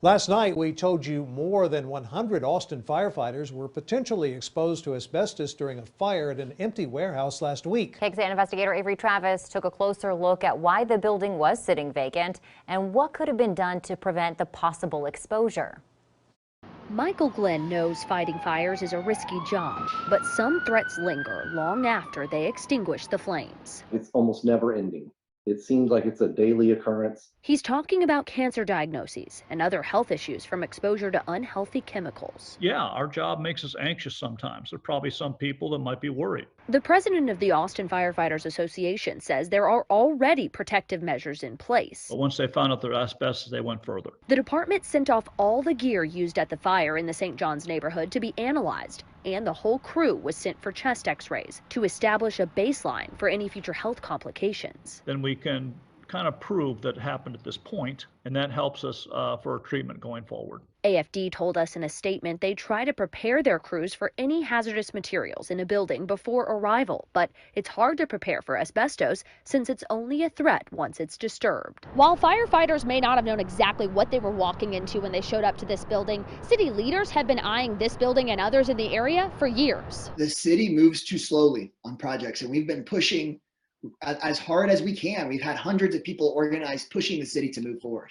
Last night, we told you more than 100 Austin firefighters were potentially exposed to asbestos during a fire at an empty warehouse last week. KXAN investigator Avery Travis took a closer look at why the building was sitting vacant and what could have been done to prevent the possible exposure. Michael Glenn knows fighting fires is a risky job, but some threats linger long after they extinguish the flames. It's almost never ending. It seems like it's a daily occurrence. He's talking about cancer diagnoses and other health issues from exposure to unhealthy chemicals. Yeah, our job makes us anxious sometimes. There are probably some people that might be worried. The president of the Austin Firefighters Association says there are already protective measures in place. But once they found out there was asbestos, they went further. The department sent off all the gear used at the fire in the St. John's neighborhood to be analyzed, and the whole crew was sent for chest x-rays to establish a baseline for any future health complications. Then we can kind of prove that it happened at this point, and that helps us for treatment going forward. AFD told us in a statement they try to prepare their crews for any hazardous materials in a building before arrival, but it's hard to prepare for asbestos since it's only a threat once it's disturbed. While firefighters may not have known exactly what they were walking into when they showed up to this building, city leaders have been eyeing this building and others in the area for years. The city moves too slowly on projects, and we've been pushing as hard as we can. We've had hundreds of people organized pushing the city to move forward.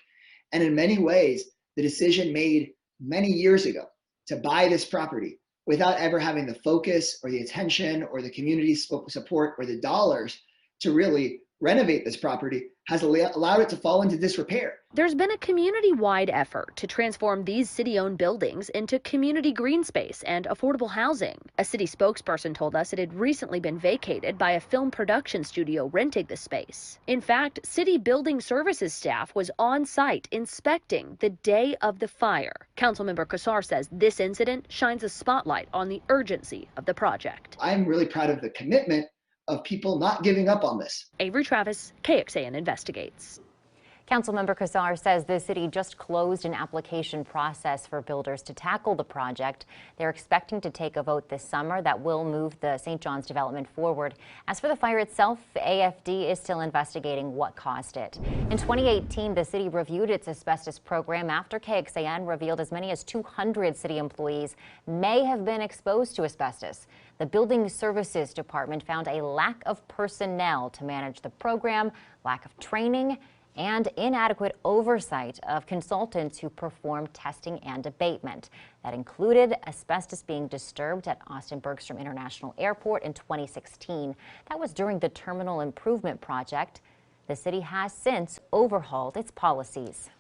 And in many ways, the decision made many years ago to buy this property without ever having the focus or the attention or the community support or the dollars to really renovate this property has allowed it to fall into disrepair. There's been a community-wide effort to transform these city-owned buildings into community green space and affordable housing. A city spokesperson told us it had recently been vacated by a film production studio renting the space. In fact, city building services staff was on site inspecting the day of the fire. Councilmember Kassar says this incident shines a spotlight on the urgency of the project. I'm really proud of the commitment of people not giving up on this. Avery Travis, KXAN Investigates. Councilmember Kassar says the city just closed an application process for builders to tackle the project. They're expecting to take a vote this summer that will move the St. John's development forward. As for the fire itself, AFD is still investigating what caused it. In 2018, the city reviewed its asbestos program after KXAN revealed as many as 200 city employees may have been exposed to asbestos. The Building Services Department found a lack of personnel to manage the program, lack of training, and inadequate oversight of consultants who perform testing and abatement. That included asbestos being disturbed at Austin Bergstrom International Airport in 2016. That was during the terminal improvement project. The city has since overhauled its policies.